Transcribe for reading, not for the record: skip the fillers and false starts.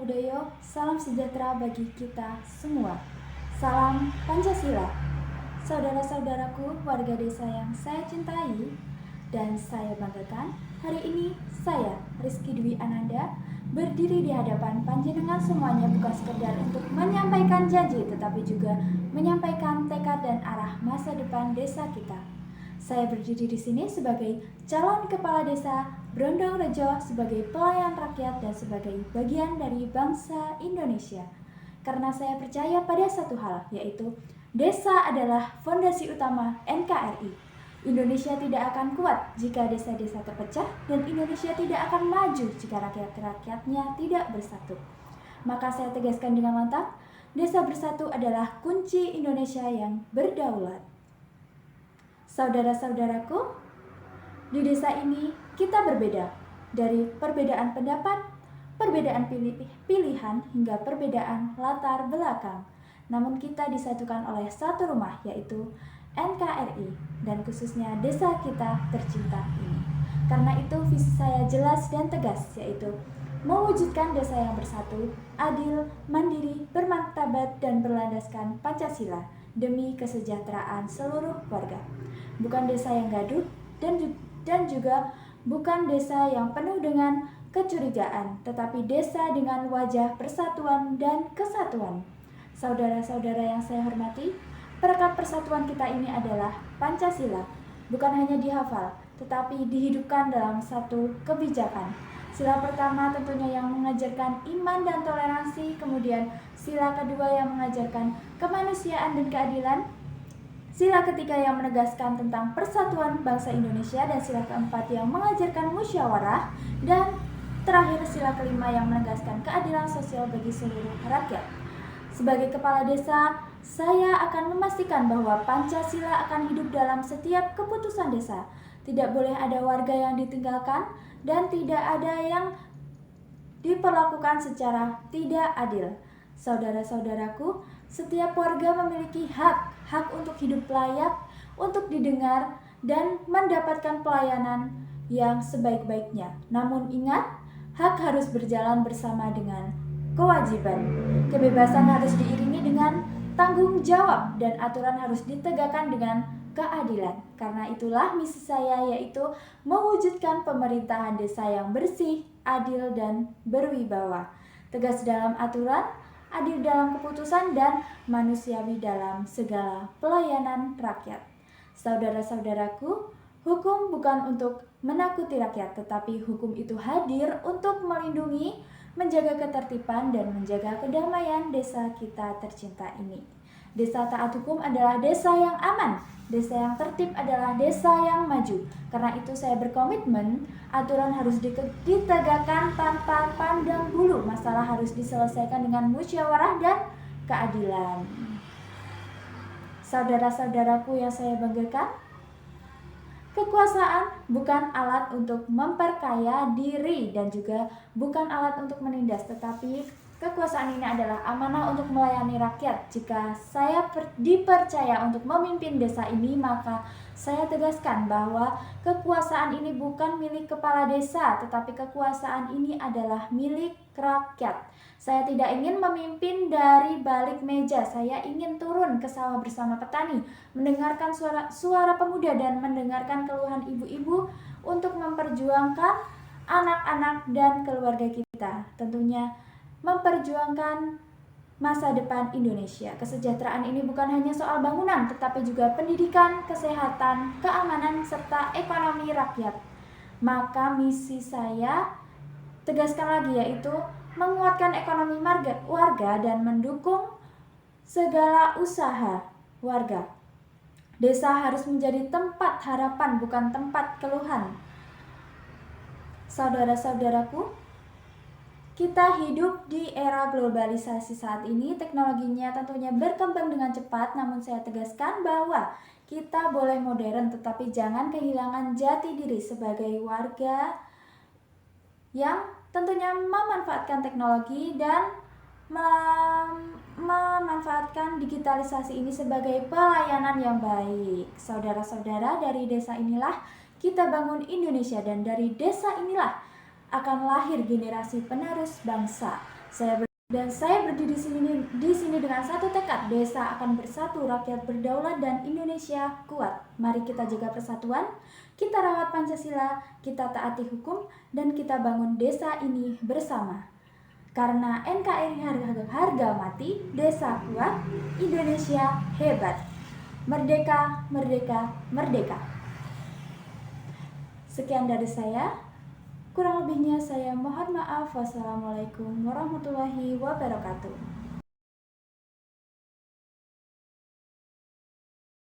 Budaya, salam sejahtera bagi kita semua. Salam Pancasila. Saudara-saudaraku, warga desa yang saya cintai dan saya banggakan, hari ini saya, Rizky Dwi Ananda, berdiri di hadapan panjenengan semuanya bukan sekedar untuk menyampaikan janji, tetapi juga menyampaikan tekad dan arah masa depan desa kita. Saya berdiri di sini sebagai calon kepala desa Brondong Rejo, sebagai pelayan rakyat dan sebagai bagian dari bangsa Indonesia. Karena saya percaya pada satu hal, yaitu desa adalah fondasi utama NKRI. Indonesia tidak akan kuat jika desa-desa terpecah, dan Indonesia tidak akan maju jika rakyat-rakyatnya tidak bersatu. Maka saya tegaskan dengan mantap, desa bersatu adalah kunci Indonesia yang berdaulat. Saudara-saudaraku, di desa ini kita berbeda, dari perbedaan pendapat, perbedaan pilihan, hingga perbedaan latar belakang. Namun kita disatukan oleh satu rumah, yaitu NKRI, dan khususnya desa kita tercinta ini. Karena itu visi saya jelas dan tegas, yaitu mewujudkan desa yang bersatu, adil, mandiri, bermartabat, dan berlandaskan Pancasila demi kesejahteraan seluruh warga. Bukan desa yang gaduh dan juga bukan desa yang penuh dengan kecurigaan, tetapi desa dengan wajah persatuan dan kesatuan. Saudara-saudara yang saya hormati, perekat persatuan kita ini adalah Pancasila, bukan hanya dihafal, tetapi dihidupkan dalam satu kebijakan. Sila pertama tentunya yang mengajarkan iman dan toleransi, kemudian sila kedua yang mengajarkan kemanusiaan dan keadilan, sila ketiga yang menegaskan tentang persatuan bangsa Indonesia, dan sila keempat yang mengajarkan musyawarah, dan terakhir sila kelima yang menegaskan keadilan sosial bagi seluruh rakyat. Sebagai kepala desa, saya akan memastikan bahwa Pancasila akan hidup dalam setiap keputusan desa. Tidak boleh ada warga yang ditinggalkan dan tidak ada yang diperlakukan secara tidak adil. Saudara-saudaraku, setiap warga memiliki hak untuk hidup layak, untuk didengar, dan mendapatkan pelayanan yang sebaik-baiknya. Namun ingat, hak harus berjalan bersama dengan kewajiban. Kebebasan harus diiringi dengan tanggung jawab, dan aturan harus ditegakkan dengan keadilan. Karena itulah misi saya, yaitu mewujudkan pemerintahan desa yang bersih, adil, dan berwibawa. Tegas dalam aturan, adil dalam keputusan, dan manusiawi dalam segala pelayanan rakyat. Saudara-saudaraku, hukum bukan untuk menakuti rakyat, tetapi hukum itu hadir untuk melindungi, menjaga ketertiban, dan menjaga kedamaian desa kita tercinta ini. Desa taat hukum adalah desa yang aman. Desa yang tertib adalah desa yang maju. Karena itu saya berkomitmen, aturan harus ditegakkan tanpa pandang bulu. Masalah harus diselesaikan dengan musyawarah dan keadilan. Saudara-saudaraku yang saya banggakan, kekuasaan bukan alat untuk memperkaya diri dan juga bukan alat untuk menindas, tetapi kekuasaan ini adalah amanah untuk melayani rakyat. Jika saya dipercaya untuk memimpin desa ini, maka saya tegaskan bahwa kekuasaan ini bukan milik kepala desa, tetapi kekuasaan ini adalah milik rakyat. Saya tidak ingin memimpin dari balik meja. Saya ingin turun ke sawah bersama petani, mendengarkan suara pemuda dan mendengarkan keluhan ibu-ibu untuk memperjuangkan anak-anak dan keluarga kita. Tentunya memperjuangkan masa depan Indonesia. Kesejahteraan ini bukan hanya soal bangunan, tetapi juga pendidikan, kesehatan, keamanan, serta ekonomi rakyat. Maka misi saya, tegaskan lagi, yaitu menguatkan ekonomi warga dan mendukung segala usaha warga. Desa harus menjadi tempat harapan, bukan tempat keluhan. Saudara-saudaraku, kita hidup di era globalisasi saat ini. Teknologinya tentunya berkembang dengan cepat, namun saya tegaskan bahwa kita boleh modern, tetapi jangan kehilangan jati diri sebagai warga yang tentunya memanfaatkan teknologi dan memanfaatkan digitalisasi ini sebagai pelayanan yang baik. Saudara-saudara, dari desa inilah kita bangun Indonesia, dan dari desa inilah akan lahir generasi penerus bangsa. Saya berdiri di sini dengan satu tekad, desa akan bersatu, rakyat berdaulat, dan Indonesia kuat. Mari kita jaga persatuan, kita rawat Pancasila, kita taati hukum, dan kita bangun desa ini bersama. Karena NKRI harga mati, desa kuat, Indonesia hebat. Merdeka, merdeka, merdeka. Sekian dari saya. Kurang lebihnya saya mohon maaf. Wassalamualaikum warahmatullahi wabarakatuh.